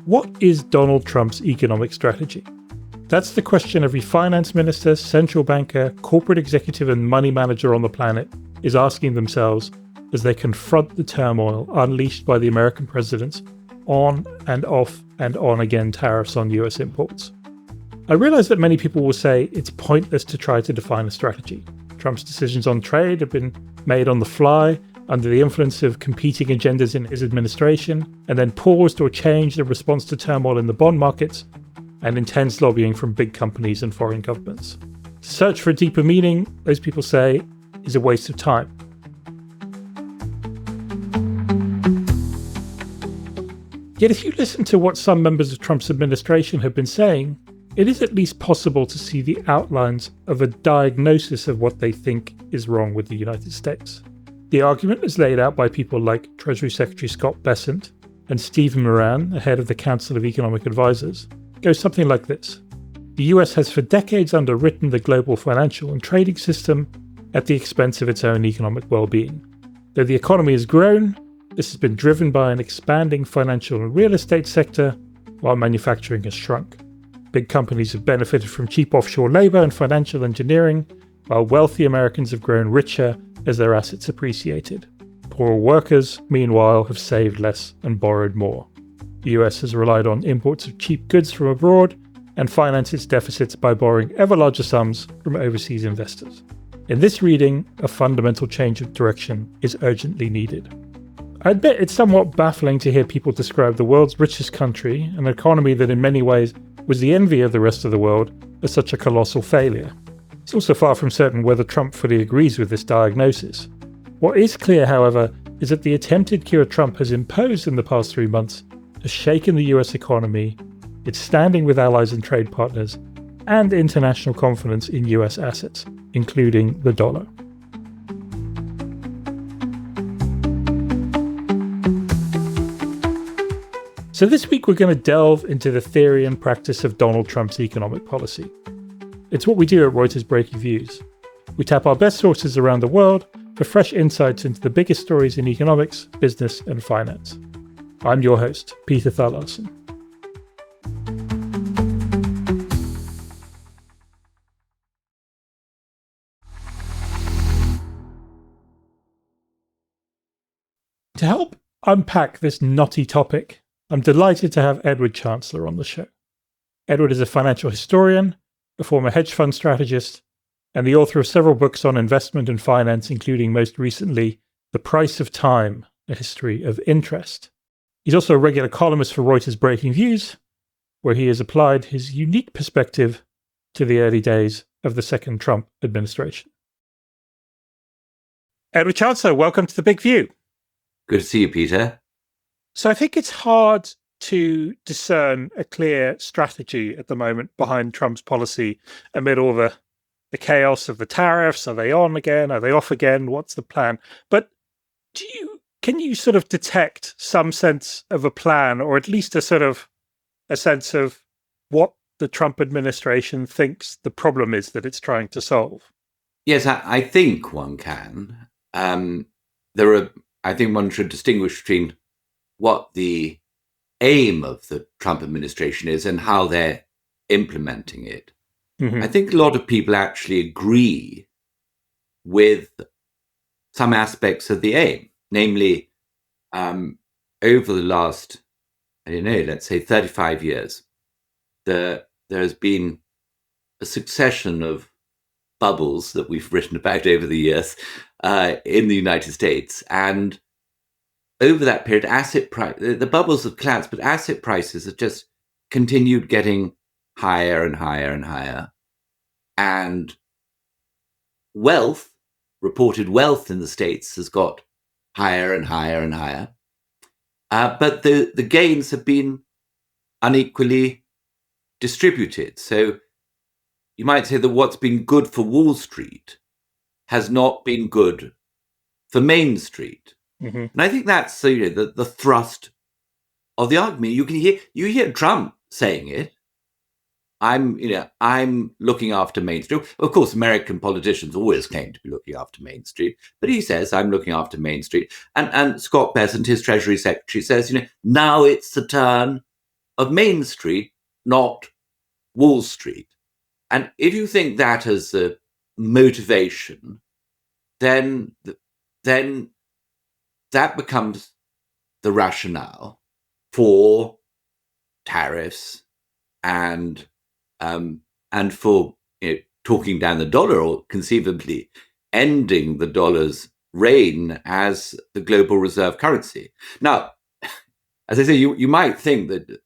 What is Donald Trump's economic strategy? That's the question every finance minister, central banker, corporate executive, and money manager on the planet is asking themselves as they confront the turmoil unleashed by the American president's on and off and on again tariffs on US imports. I realize that many people will say it's pointless to try to define a strategy. Trump's decisions on trade have been made on the fly, under the influence of competing agendas in his administration, and then paused or changed in response to turmoil in the bond markets and intense lobbying from big companies and foreign governments. To search for a deeper meaning, those people say, is a waste of time. Yet if you listen to what some members of Trump's administration have been saying, it is at least possible to see the outlines of a diagnosis of what they think is wrong with the United States. The argument is laid out by people like Treasury Secretary Scott Bessent and Stephen Moran, the head of the Council of Economic Advisors. It goes something like this. The US has for decades underwritten the global financial and trading system at the expense of its own economic well-being. Though the economy has grown, this has been driven by an expanding financial and real estate sector, while manufacturing has shrunk. Big companies have benefited from cheap offshore labor and financial engineering, while wealthy Americans have grown richer as their assets appreciated. Poorer workers, meanwhile, have saved less and borrowed more. The US has relied on imports of cheap goods from abroad and financed its deficits by borrowing ever larger sums from overseas investors. In this reading, a fundamental change of direction is urgently needed. I admit it's somewhat baffling to hear people describe the world's richest country, an economy that in many ways was the envy of the rest of the world, as such a colossal failure. It's also far from certain whether Trump fully agrees with this diagnosis. What is clear, however, is that the attempted cure Trump has imposed in the past 3 months has shaken the US economy, its standing with allies and trade partners, and international confidence in US assets, including the dollar. So this week we're going to delve into the theory and practice of Donald Trump's economic policy. It's what we do at Reuters Breaking Views. We tap our best sources around the world for fresh insights into the biggest stories in economics, business, and finance. I'm your host, Peter Thalarsen. To help unpack this knotty topic, I'm delighted to have Edward Chancellor on the show. Edward is a financial historian, a former hedge fund strategist, and the author of several books on investment and finance, including most recently, The Price of Time, A History of Interest. He's also a regular columnist for Reuters Breaking Views, where he has applied his unique perspective to the early days of the second Trump administration. Edward Chancellor, welcome to The Big View. Good to see you, Peter. So I think it's hard to discern a clear strategy at the moment behind Trump's policy amid all the chaos of the tariffs. Are they on again? Are they off again? What's the plan? But can you sort of detect some sense of a plan, or at least a sense of what the Trump administration thinks the problem is that it's trying to solve? Yes, I think one can. I think one should distinguish between what the aim of the Trump administration is and how they're implementing it. Mm-hmm. I think a lot of people actually agree with some aspects of the aim, namely, over the last, let's say 35 years, there has been a succession of bubbles that we've written about over the years in the United States. And over that period, the bubbles have collapsed, but asset prices have just continued getting higher and higher and higher. And reported wealth in the States has got higher and higher and higher. But the gains have been unequally distributed. So you might say that what's been good for Wall Street has not been good for Main Street. Mm-hmm. And I think that's the thrust of the argument. You hear Trump saying it. I'm looking after Main Street. Of course, American politicians always claim to be looking after Main Street, but he says, I'm looking after Main Street. And Scott Bessent, his Treasury Secretary, says, now it's the turn of Main Street, not Wall Street. And if you think that as a motivation, then that becomes the rationale for tariffs and for talking down the dollar, or conceivably ending the dollar's reign as the global reserve currency. Now, as I say, you might think that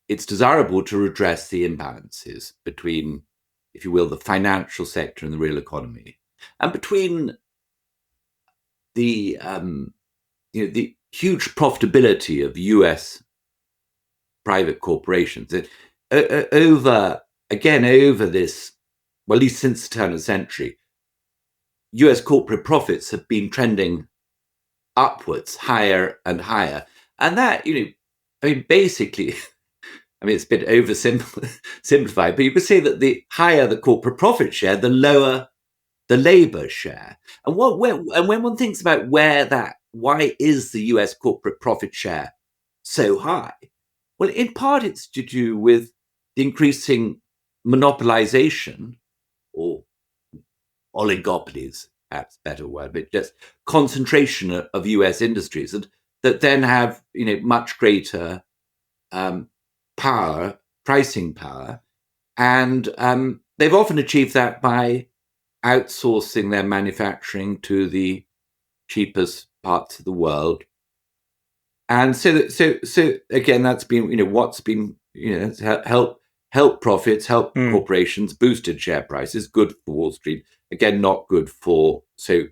it's desirable to redress the imbalances between, if you will, the financial sector and the real economy, and between the huge profitability of U.S. private corporations over this, well, at least since the turn of the century, U.S. corporate profits have been trending upwards, higher and higher, and that basically. I mean, it's a bit oversimplified, but you could say that the higher the corporate profit share, the lower the labor share. And when one thinks about why is the US corporate profit share so high? Well, in part, it's to do with the increasing monopolization, or oligopolies, perhaps a better word, but just concentration of US industries, and that then have much greater pricing power, and they've often achieved that by outsourcing their manufacturing to the cheapest parts of the world. And so again, that's been what's been help profits, help corporations, boosted share prices, good for Wall Street. Again, not good for the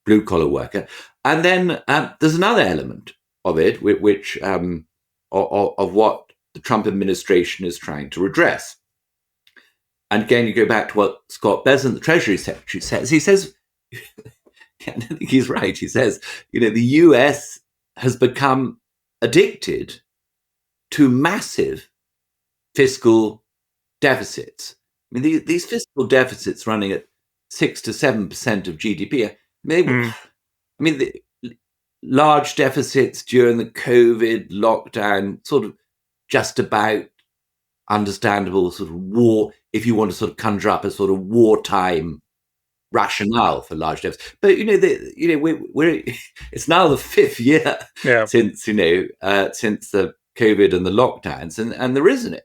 blue collar worker. And then there's another element of it, which of what the Trump administration is trying to redress. And again, you go back to what Scott Bessent, the Treasury Secretary, says. He says, I think he's right. He says, the US has become addicted to massive fiscal deficits. I mean, these fiscal deficits running at 6 to 7% of GDP. The large deficits during the COVID lockdown, sort of just about understandable sort of war, if you want to sort of conjure up a sort of wartime rationale for large deficits. But we're it's now the fifth year since since the COVID and the lockdowns, and there isn't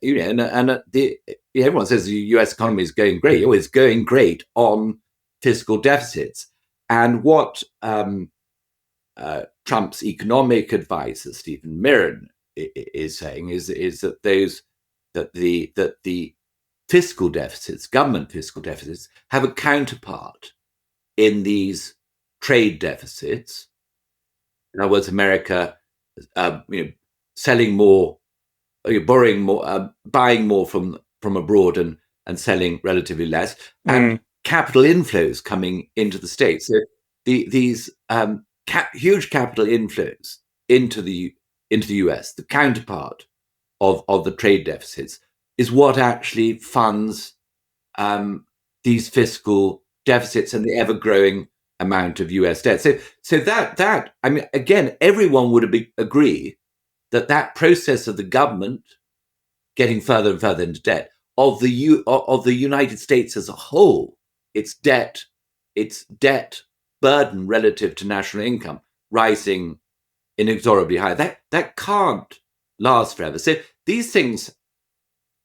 everyone says the US economy is going great. Oh, it's going great on fiscal deficits. And what Trump's economic advisor Stephen Mirren is saying is that the fiscal deficits, government fiscal deficits, have a counterpart in these trade deficits. In other words, America, selling more, borrowing more, buying more from abroad and selling relatively less, and capital inflows coming into the States. So these huge capital inflows into the US, the counterpart of the trade deficits, is what actually funds these fiscal deficits and the ever-growing amount of US debt. So that I mean, again, everyone would agree that process of the government getting further and further into debt, of the United States as a whole, its debt burden relative to national income rising inexorably high, that can't last forever. So these things,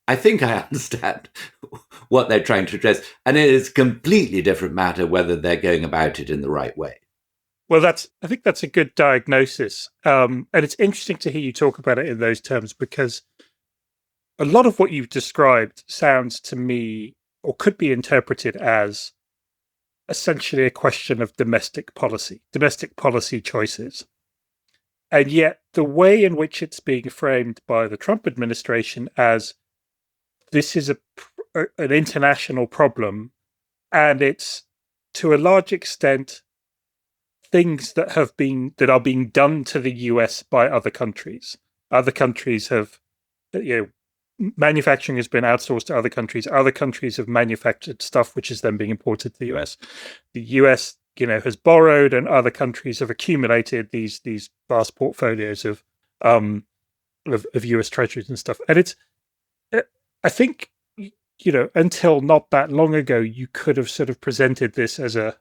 I think I understand what they're trying to address, and it is a completely different matter whether they're going about it in the right way. Well, I think that's a good diagnosis. And it's interesting to hear you talk about it in those terms, because a lot of what you've described sounds to me, or could be interpreted as, essentially a question of domestic policy choices. And yet the way in which it's being framed by the Trump administration as this is an international problem, and it's to a large extent things that are being done to the US by other countries. Other countries have, manufacturing has been outsourced to other countries. Other countries have manufactured stuff which is then being imported to the US. The US has borrowed, and other countries have accumulated these vast portfolios of US treasuries and stuff. And I think, until not that long ago, you could have sort of presented this as a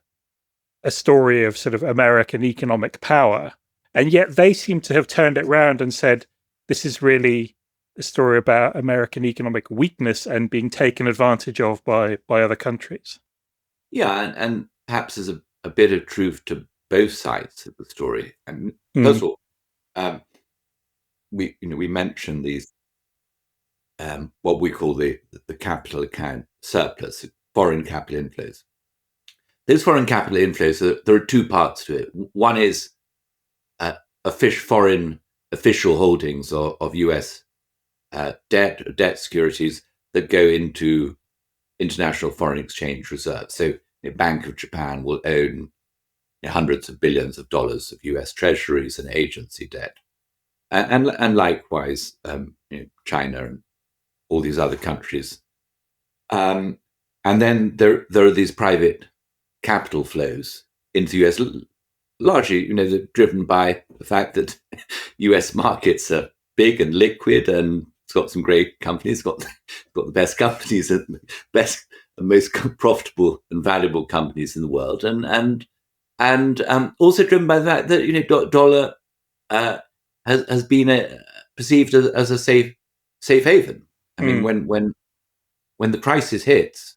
story of sort of American economic power. And yet they seem to have turned it around and said, this is really a story about American economic weakness and being taken advantage of by other countries. Yeah, and perhaps there's a bit of truth to both sides of the story. And first of all, we mentioned these what we call the capital account surplus, foreign capital inflows. Those foreign capital inflows, there are two parts to it. One is foreign official holdings of US debt securities that go into international foreign exchange reserves. So the Bank of Japan will own hundreds of billions of dollars of US treasuries and agency debt. And likewise, China and all these other countries. And then there are these private capital flows into the US, largely, they're driven by the fact that US markets are big and liquid, and it's got some great companies, got the best companies and best and most profitable and valuable companies in the world, and also driven by the fact that dollar has been perceived as a safe haven. I mean, when the crisis hits,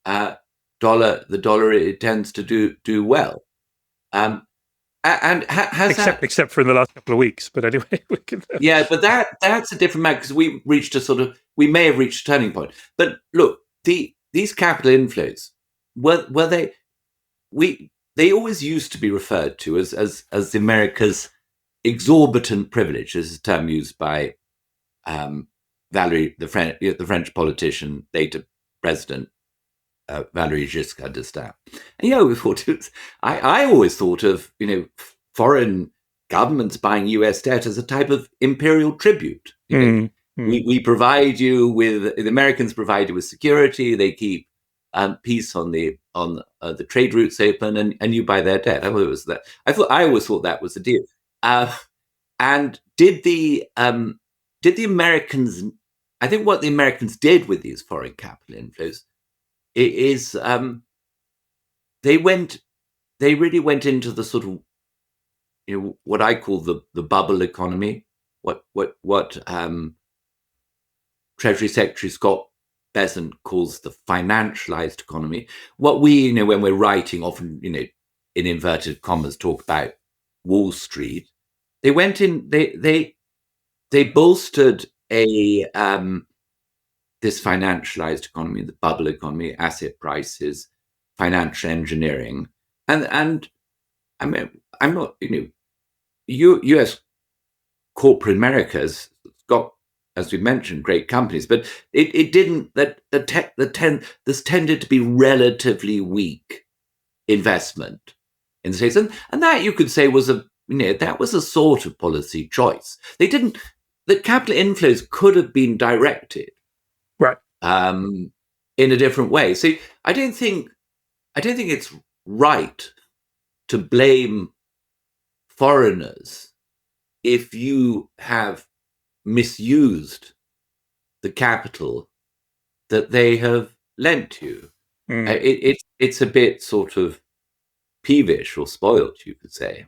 the dollar it tends to do well. And except for in the last couple of weeks, but anyway, we can. Yeah, but that's a different matter, because we may have reached a turning point. But look, these capital inflows, they always used to be referred to as America's exorbitant privilege. This is a term used by Valéry, the French politician, later president, Valéry Giscard d'Estaing. And we thought I always thought of foreign governments buying US debt as a type of imperial tribute. We provide you with, the Americans provide you with security. They keep peace on the trade routes open, and you buy their debt. I always thought that was the deal. And did the Americans? I think what the Americans did with these foreign capital inflows is they really went into the sort of what I call the bubble economy. What Treasury Secretary Scott Bessent calls the financialized economy. What we, when we're writing, often, in inverted commas, talk about Wall Street. They went in. They bolstered this financialized economy, the bubble economy, asset prices, financial engineering, and I mean, I'm not, U.S. corporate America has got, as we mentioned, great companies, but it didn't. This tended to be relatively weak investment in the States, and that you could say was that was a sort of policy choice. They didn't. The capital inflows could have been directed, right, in a different way. So I don't think it's right to blame foreigners if you have misused the capital that they have lent you. It's a bit sort of peevish or spoiled, you could say.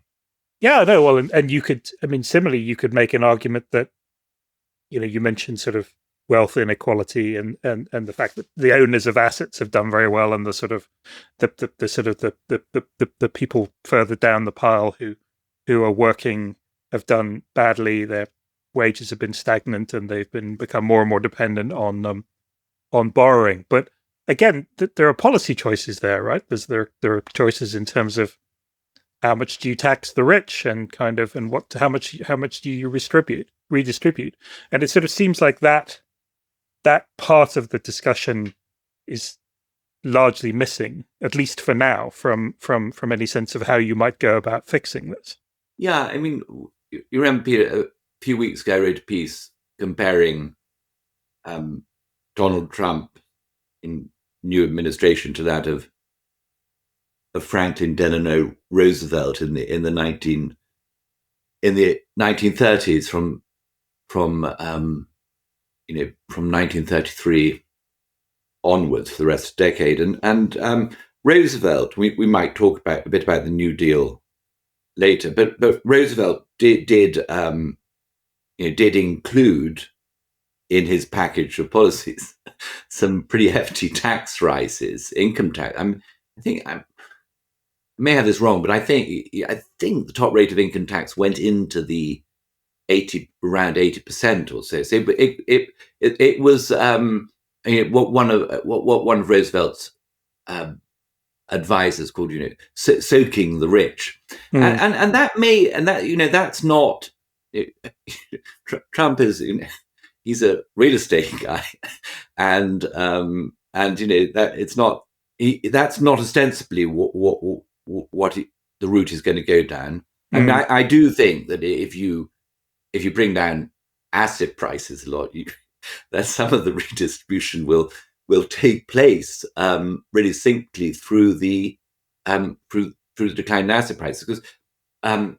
Yeah, no, well, and you could, similarly, you could make an argument that, you mentioned sort of wealth inequality and the fact that the owners of assets have done very well, and the sort of the people further down the pile who are working have done badly. Their wages have been stagnant, and they've become more and more dependent on borrowing. But again, there are policy choices there, right? There are choices in terms of how much do you tax the rich, and how much do you redistribute, and it sort of seems like that part of the discussion is largely missing, at least for now, from any sense of how you might go about fixing this. Yeah, you remember, Peter, a few weeks ago I wrote a piece comparing Donald Trump in new administration to that of Franklin Delano Roosevelt in the 1930s, from 1933 onwards for the rest of the decade. And Roosevelt, we might talk a bit about the New Deal later, but Roosevelt did include in his package of policies some pretty hefty tax rises, income tax. I think I may have this wrong, but I think the top rate of income tax went into the around 80% or so. So it was what one of Roosevelt's advisors called soaking the rich, and that's not. Trump is he's a real estate guy, and that it's not that's not ostensibly what the route is going to go down. I mean, I do think that if you bring down asset prices a lot, that some of the redistribution will take place really simply through the decline in asset prices, because not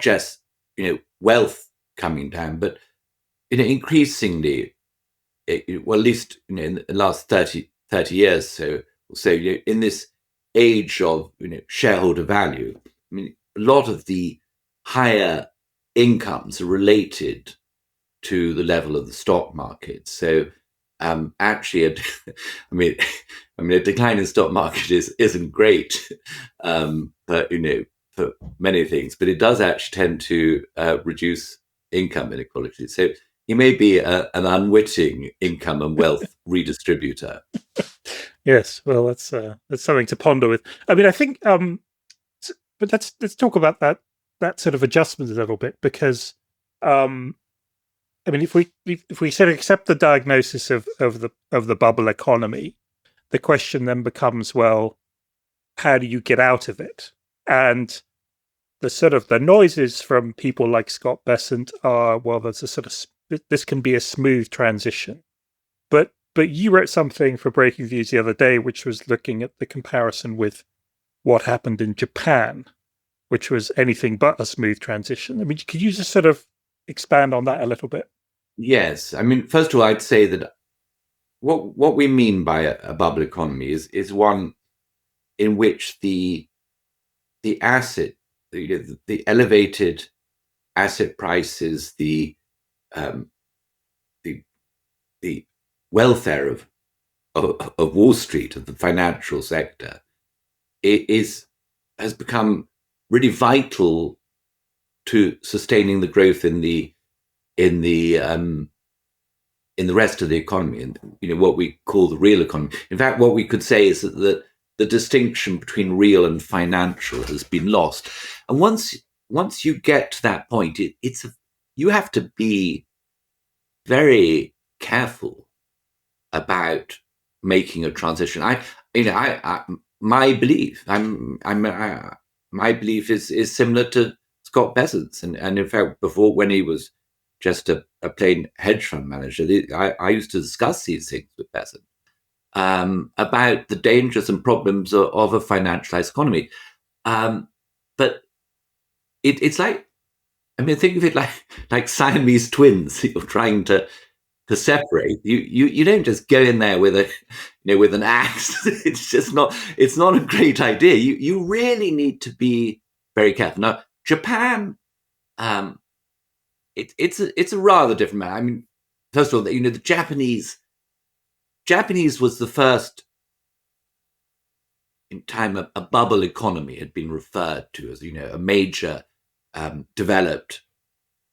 just wealth coming down, but increasingly, well, at least in the last 30 years, so in this age of shareholder value, I mean, a lot of the higher incomes are related to the level of the stock market. So actually, a decline in stock market isn't great, but for many things, but it does actually tend to reduce income inequality. So he may be an unwitting income and wealth redistributor. Yes, well, that's something to ponder with. I mean, I think, but let's talk about that sort of adjustment a little bit, because, I mean, if we sort of accept the diagnosis of the bubble economy, the question then becomes, well, how do you get out of it? And the noises from people like Scott Bessent are, well, there's this can be a smooth transition. But you wrote something for Breaking Views the other day, which was looking at the comparison with what happened in Japan, which was anything but a smooth transition. I mean, could you just sort of expand on that a little bit? Yes. I mean, first of all, I'd say that what we mean by a bubble economy is one in which the elevated asset prices, the welfare of Wall Street, of the financial sector, has become really vital to sustaining the growth in the rest of the economy, and what we call the real economy. In fact, what we could say is that the distinction between real and financial has been lost. And once you get to that point, you have to be very careful about making a transition. My belief is similar to Scott Bessent's, and in fact, before, when he was just a plain hedge fund manager, I used to discuss these things with Bessent. About the dangers and problems of a financialized economy. But it's like, I mean, think of it like Siamese twins that you're trying to separate. You don't just go in there with an axe. It's not a great idea. You really need to be very careful. Now, Japan, it's a rather different matter. I mean, first of all, the Japanese was the first in time a bubble economy had been referred to as, a major developed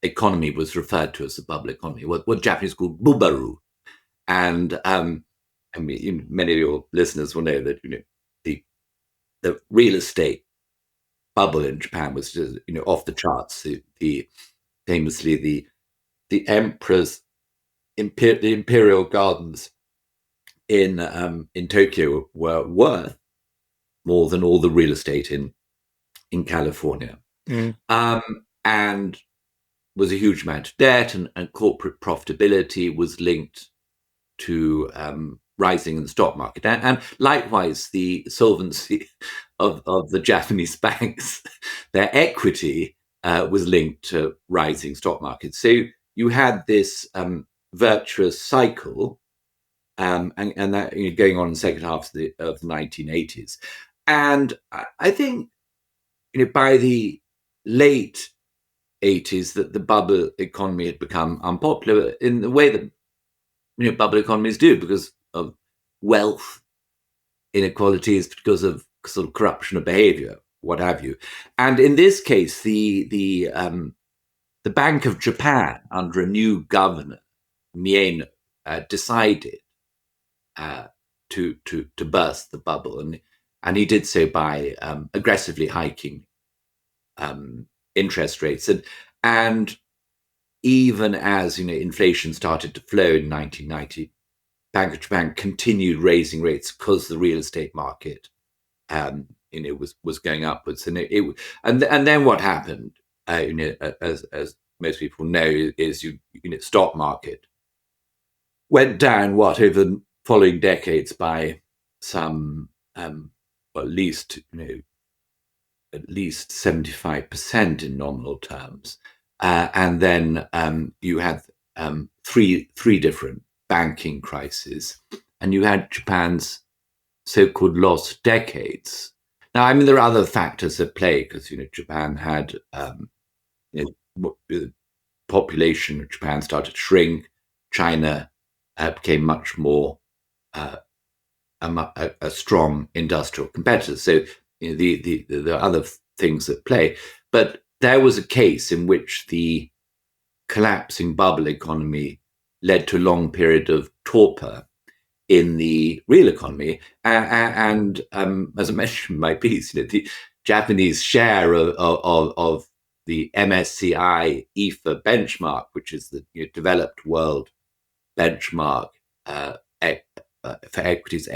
economy was referred to as a bubble economy, what Japanese call bubaru. And I mean, many of your listeners will know that the real estate bubble in Japan was just off the charts. Famously the emperor's the imperial gardens in Tokyo were worth more than all the real estate in California, and was a huge amount of debt, and corporate profitability was linked to rising in the stock market. And likewise, the solvency of the Japanese banks, their equity was linked to rising stock markets. So you had this virtuous cycle, and that going on in the second half of the 1980s. And I think by the late 80s that the bubble economy had become unpopular in the way that bubble economies do, because of wealth inequalities, because of sort of corruption of behavior, what have you. And in this case, the Bank of Japan, under a new governor, Mieno, decided to burst the bubble, and he did so by aggressively hiking interest rates, and even as inflation started to flow in 1990, Bank of Japan continued raising rates because the real estate market was going upwards, and then what happened, as most people know, is stock market went down over the following decades by some at least 75% in nominal terms, and then you had three different banking crises, and you had Japan's so-called lost decades. Now, I mean, there are other factors at play, because Japan had the population of Japan started to shrink. China became much more a strong industrial competitor. So there are other things at play, but there was a case in which the collapsing bubble economy led to a long period of torpor in the real economy, and as I mentioned in my piece, the Japanese share of the MSCI EFA benchmark, which is the developed world benchmark for equities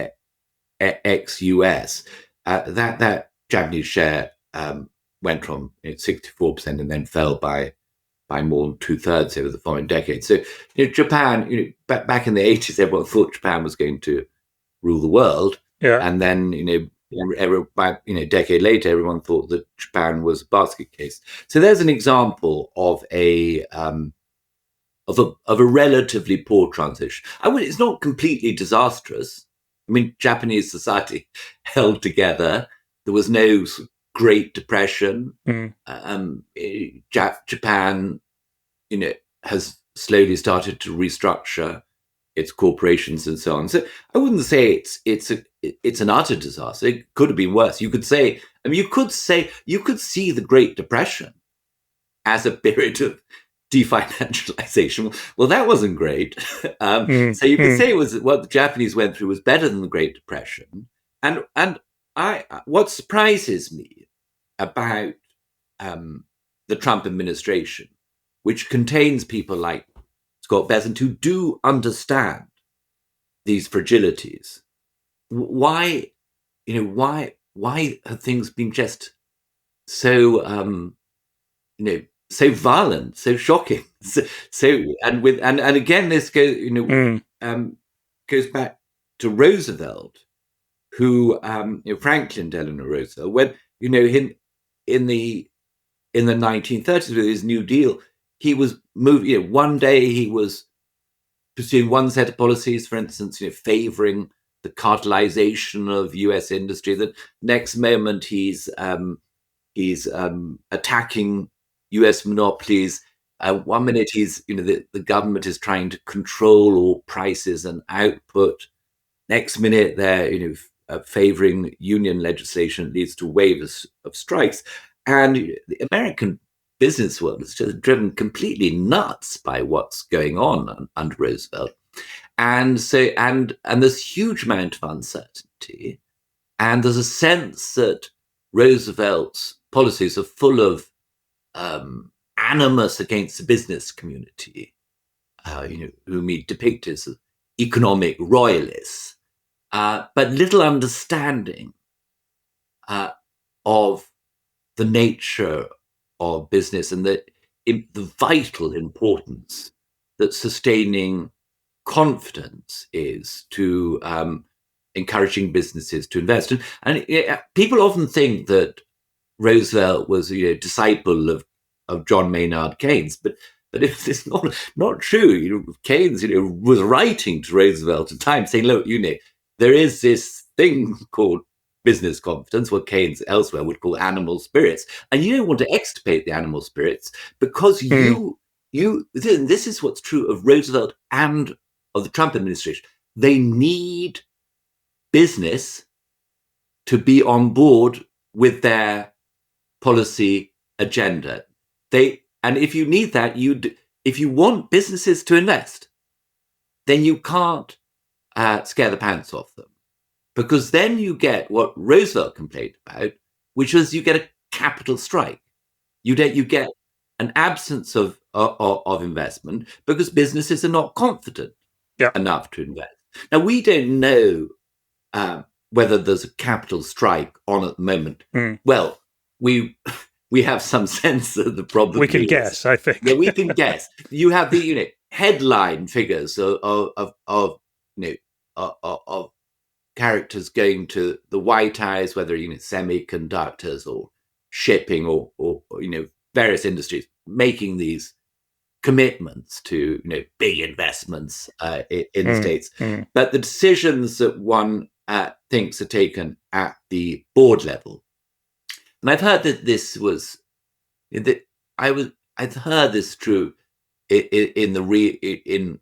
ex-US, that Japanese share went from 64% and then fell by more than 2/3 over the following decade. So Japan, back in the 80s, everyone thought Japan was going to rule the world, and then a decade later, everyone thought that Japan was a basket case. So there's an example of a relatively poor transition. It's not completely disastrous. I mean, Japanese society held together. There was no Great Depression. Japan, has slowly started to restructure its corporations and so on. So I wouldn't say it's an utter disaster. It could have been worse. You could say, you could see the Great Depression as a period of definancialization. Well, that wasn't great. So you could say it was what the Japanese went through was better than the Great Depression. And what surprises me about the Trump administration, which contains people like Scott Bessent who do understand these fragilities, why have things been just so so violent, so shocking, and again this goes goes back to Roosevelt, who Franklin Delano Roosevelt, when in the 1930s with his New Deal, he was moving. One day he was pursuing one set of policies, for instance, favoring the cartelization of U.S. industry. The next moment he's attacking U.S. monopolies. 1 minute he's the government is trying to control all prices and output. Next minute they're favoring union legislation that leads to waves of strikes. And the American business world is just driven completely nuts by what's going on under Roosevelt. And so, and there's huge amount of uncertainty. And there's a sense that Roosevelt's policies are full of animus against the business community, whom he depicted as economic royalists, but little understanding of the nature of business and the vital importance that sustaining confidence is to encouraging businesses to invest. And people often think that Roosevelt was a disciple of John Maynard Keynes, but it's not true. Keynes was writing to Roosevelt at times saying, look, there is this thing called business confidence, what Keynes elsewhere would call animal spirits, and you don't want to extirpate the animal spirits because this is what's true of Roosevelt and of the Trump administration. They need business to be on board with their policy agenda. And if you need that, if you want businesses to invest, then you can't scare the pants off them, because then you get what Roosevelt complained about, which was you get a capital strike. You get an absence of investment because businesses are not confident enough to invest. Now, we don't know whether there's a capital strike on at the moment. Well, we have some sense of the problem. We can guess, I think. Yeah, we can guess. You have the headline figures of characters going to the White House, whether semiconductors or shipping or various industries, making these commitments to big investments in the States. But the decisions that one thinks are taken at the board level, and I've heard that this was I've heard this true in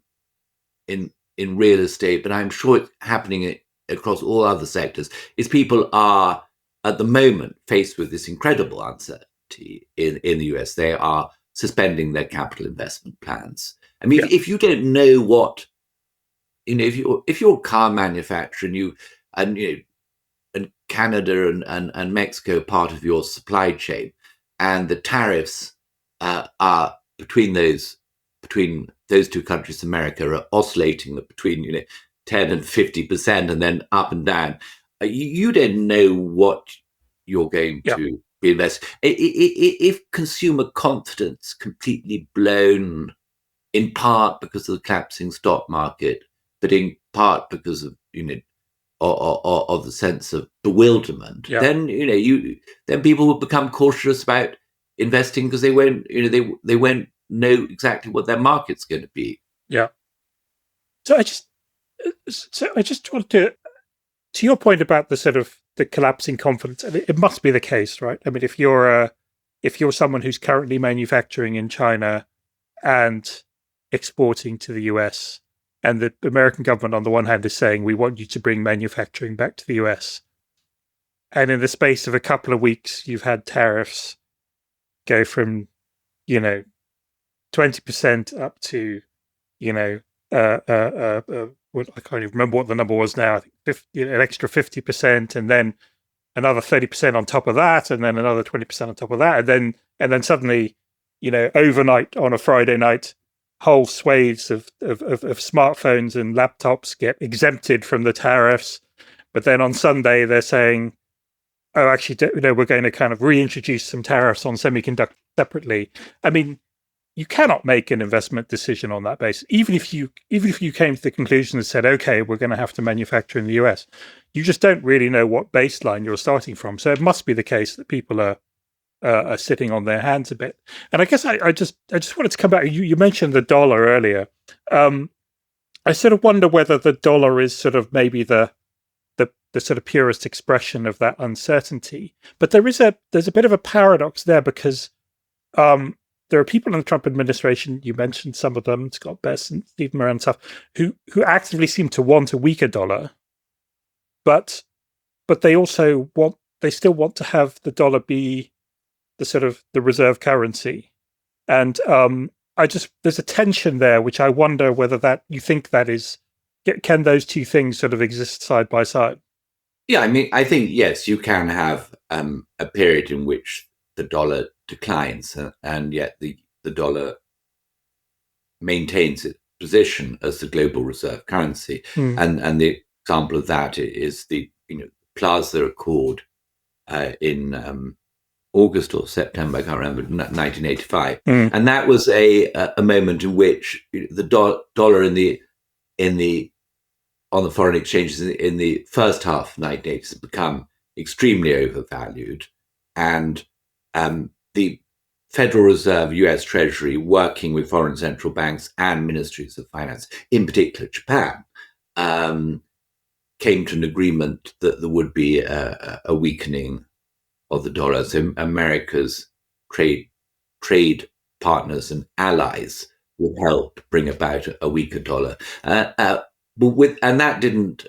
real estate, but I'm sure it's happening across all other sectors, is people are at the moment faced with this incredible uncertainty in the US. They are suspending their capital investment plans. I mean, if you don't know what, if you're a car manufacturer and Canada and Mexico part of your supply chain, and the tariffs are between those two countries, America, are oscillating between 10 and 50%, and then up and down. You don't know what you're going to be investing. If consumer confidence completely blown, in part because of the collapsing stock market, but in part because of of the sense of bewilderment, then then people will become cautious about investing because they won't they won't know exactly what their market's going to be. So I just want to your point about the sort of the collapsing confidence. It must be the case, right? I mean, if you're someone who's currently manufacturing in China and exporting to the US, and the American government on the one hand is saying, we want you to bring manufacturing back to the US, and in the space of a couple of weeks, you've had tariffs go from 20% up to I can't even remember what the number was now. I think an extra 50%, and then another 30% on top of that, and then another 20% on top of that, and then suddenly, overnight on a Friday night, whole swathes of smartphones and laptops get exempted from the tariffs. But then on Sunday they're saying, oh, actually, we're going to kind of reintroduce some tariffs on semiconductors separately. I mean, you cannot make an investment decision on that basis. Even if you came to the conclusion and said, okay, we're going to have to manufacture in the US, you just don't really know what baseline you're starting from. So it must be the case that people are sitting on their hands a bit. And I guess I just wanted to come back. You mentioned the dollar earlier. I sort of wonder whether the dollar is sort of maybe the sort of purest expression of that uncertainty. But there's a bit of a paradox there, because there are people in the Trump administration, you mentioned some of them, Scott Bess and Steve Moran and stuff, who actively seem to want a weaker dollar, but they also still want to have the dollar be the sort of the reserve currency. And there's a tension there, which I wonder whether you think that is, can those two things sort of exist side by side? Yeah, I mean, I think, yes, you can have a period in which the dollar declines, and yet the dollar maintains its position as the global reserve currency. And the example of that is the Plaza Accord in August or September, I can't remember, 1985. And that was a moment in which the dollar in the on the foreign exchanges in the first half of the 1980s had become extremely overvalued, and the Federal Reserve, US Treasury, working with foreign central banks and ministries of finance, in particular Japan, came to an agreement that there would be a weakening of the dollar. So America's trade partners and allies would help bring about a weaker dollar. And that didn't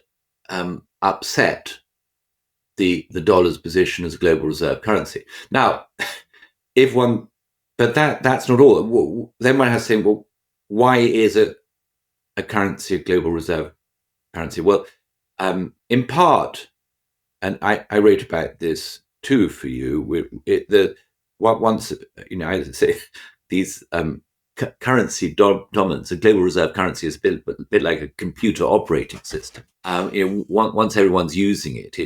upset the dollar's position as a global reserve currency. Now, but that's not all. Then one has to say, well, why is a currency a global reserve currency? Well, in part, and I wrote about this too for you. Once I say these currency dominance, a global reserve currency is a bit like a computer operating system. Once everyone's using it,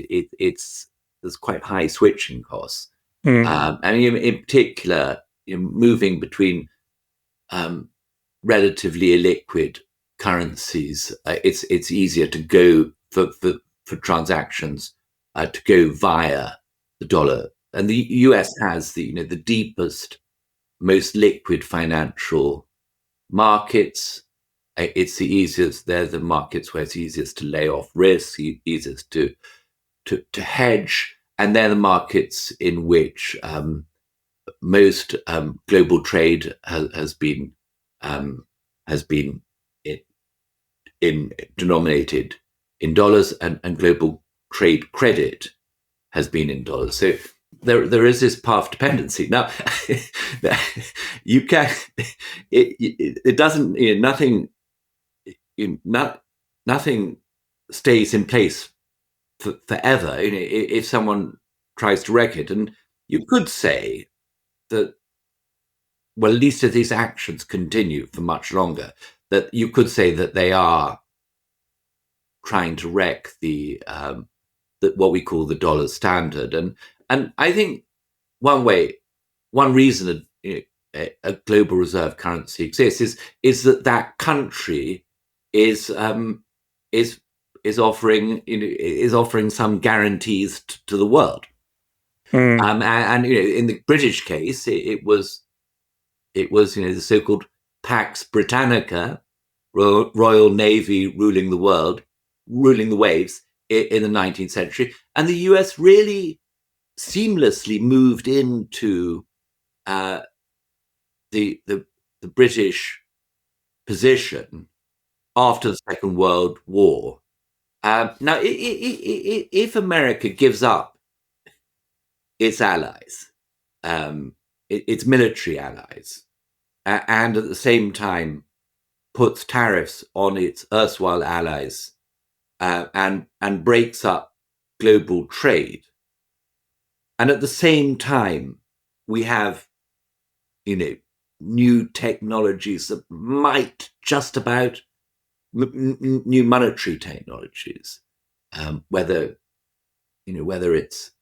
there's quite high switching costs. And in particular, moving between relatively illiquid currencies, it's easier to go for transactions to go via the dollar. And the US has the deepest, most liquid financial markets. It's the easiest. They're the markets where it's easiest to lay off risk, easiest to hedge, and they're the markets in which most global trade has been denominated in dollars, and global trade credit has been in dollars. So there is this path dependency. Now, you can it doesn't nothing stays in place forever. If someone tries to wreck it, and you could say that, well, at least if these actions continue for much longer, that you could say that they are trying to wreck what we call the dollar standard. And I think one reason a global reserve currency exists is that country is offering some guarantees to the world. And in the British case, it was the so-called Pax Britannica, Royal Navy ruling the world, ruling the waves in the 19th century, and the US really seamlessly moved into the British position after the Second World War. Now, if America gives up its allies, its military allies, and at the same time puts tariffs on its erstwhile allies, and breaks up global trade, and at the same time we have new technologies that might just about new monetary technologies, whether it's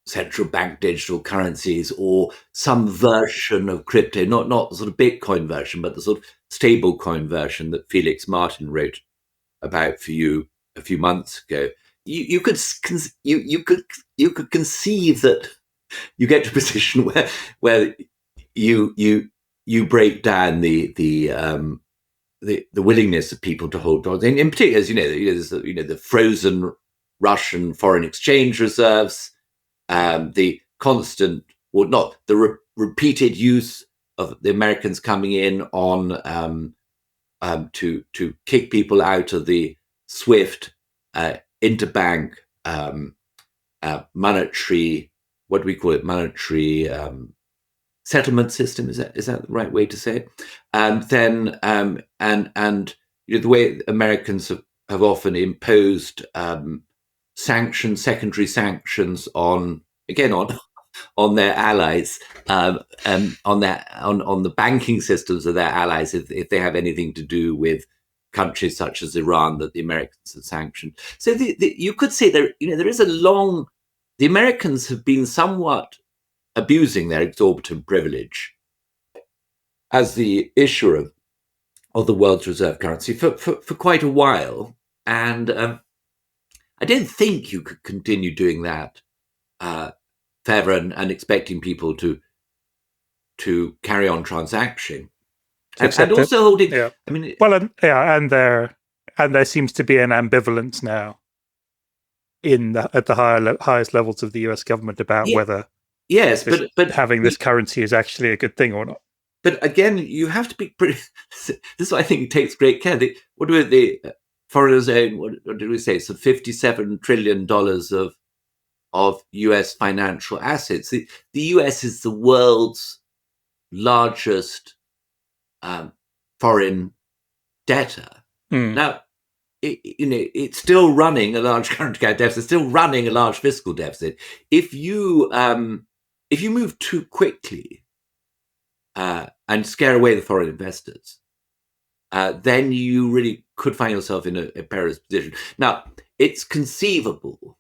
central bank digital currencies or some version of crypto, not the sort of Bitcoin version, but the sort of stable coin version that Felix Martin wrote about for you a few months ago. You could conceive that you get to a position where you break down the willingness of people to hold dollars. In particular, as there's the frozen Russian foreign exchange reserves, the constant, or not, the repeated use of the Americans coming in on to kick people out of the SWIFT interbank monetary, what do we call it, monetary settlement system. Is that the right way to say it? Then and the way Americans have often imposed secondary sanctions on their allies, on the banking systems of their allies, if they have anything to do with countries such as Iran that the Americans have sanctioned. So you could say there is the Americans have been somewhat abusing their exorbitant privilege as the issuer the world's reserve currency for quite a while. And I don't think you could continue doing that forever and expecting people to carry on transacting. And also holding. Yeah. I mean, and there seems to be an ambivalence now at the highest levels of the U.S. government about whether but having this currency is actually a good thing or not. But again, you have to be pretty. This is why I think it takes great care. What do the foreigners own? What did we say? So $57 trillion of U.S. financial assets. The U.S. is the world's largest foreign debtor. Now, it's still running a large current account deficit, still running a large fiscal deficit. If you move too quickly and scare away the foreign investors, then you really could find yourself in a perilous position. Now, it's conceivable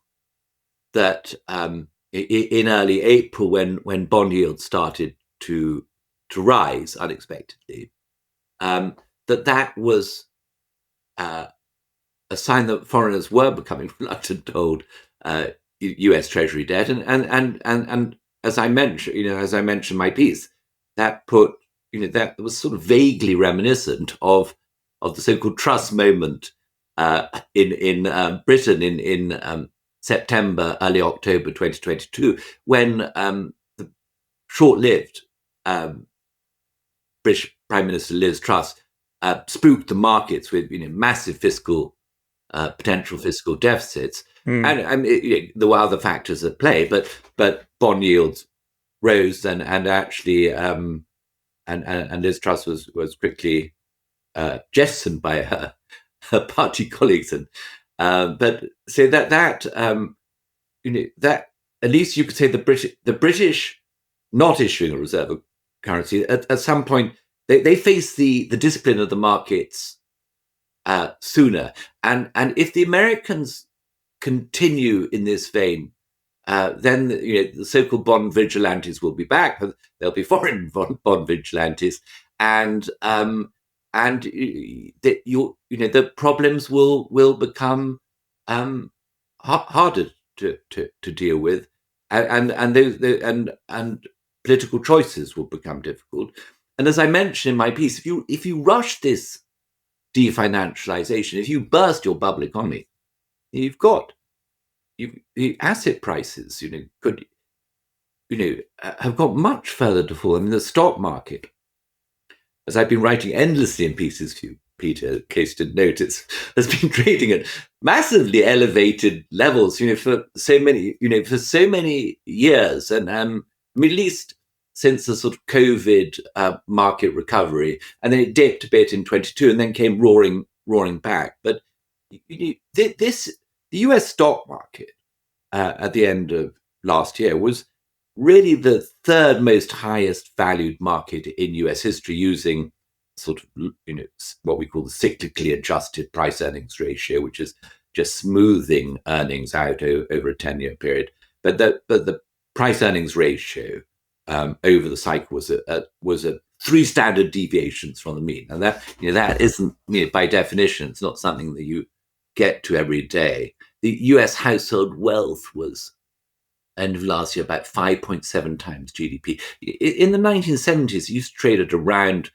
that in early April, when bond yields started to rise unexpectedly, that was a sign that foreigners were becoming reluctant to hold U.S. Treasury debt, and as I mentioned, in my piece, that was sort of vaguely reminiscent of the so-called trust moment in Britain in September, early October 2022, when the short-lived British Prime Minister Liz Truss spooked the markets with massive potential fiscal deficits, and there were other factors at play, but bond yields rose, and actually and Liz Truss was quickly jettisoned by her party colleagues, and but so that at least you could say the British not issuing a reserve currency at some point they face the discipline of the markets sooner, and if the Americans continue in this vein, then the so-called bond vigilantes will be back. There'll be foreign bond vigilantes, and the problems will become harder to deal with, and political choices will become difficult. And as I mentioned in my piece, if you rush this definancialization, if you burst your bubble economy, the asset prices could have got much further to fall. I mean, the stock market, as I've been writing endlessly in pieces for you, Peter, in case you didn't notice, has been trading at massively elevated levels, for so many years, and at least since the sort of COVID market recovery, and then it dipped a bit in 22, and then came roaring back. But the U.S. stock market at the end of last year was really the third most highest valued market in U.S. history, using sort of what we call the cyclically adjusted price earnings ratio, which is just smoothing earnings out over a 10-year period. But the price earnings ratio over the cycle was at 3 standard deviations from the mean, and that isn't, by definition, it's not something that you get to every day. The U.S. household wealth was, end of last year, about 5.7 times GDP. In the 1970s, it used to trade at around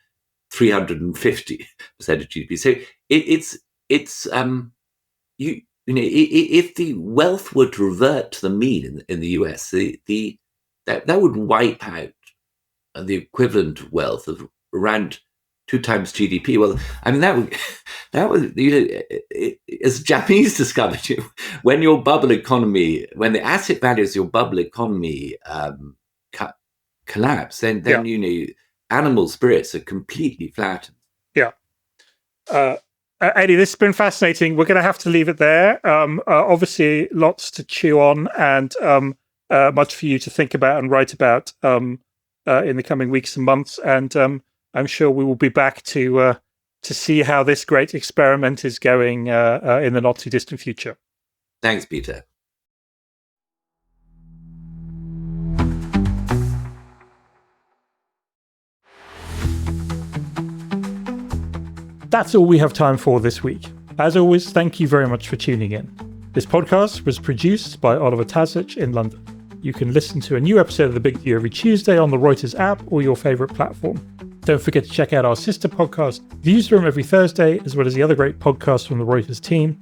350% of GDP. So it's if the wealth were to revert to the mean in the US, that would wipe out the equivalent wealth of around 2 times GDP. Well, I mean, that would as Japanese discovered, when the asset values of your bubble economy collapse, then animal spirits are completely flattened. Yeah. Eddie, this has been fascinating. We're going to have to leave it there. Obviously, lots to chew on, and much for you to think about and write about in the coming weeks and months. And I'm sure we will be back to see how this great experiment is going in the not too distant future. Thanks, Peter. That's all we have time for this week. As always, thank you very much for tuning in. This podcast was produced by Oliver Tasich in London. You can listen to a new episode of The Big View every Tuesday on the Reuters app or your favourite platform. Don't forget to check out our sister podcast, Newsroom, every Thursday, as well as the other great podcasts from the Reuters team,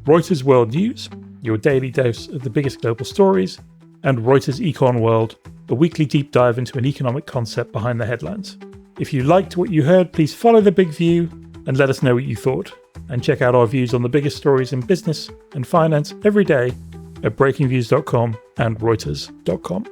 Reuters World News, your daily dose of the biggest global stories, and Reuters Econ World, a weekly deep dive into an economic concept behind the headlines. If you liked what you heard, please follow The Big View and let us know what you thought. And check out our views on the biggest stories in business and finance every day at breakingviews.com and reuters.com.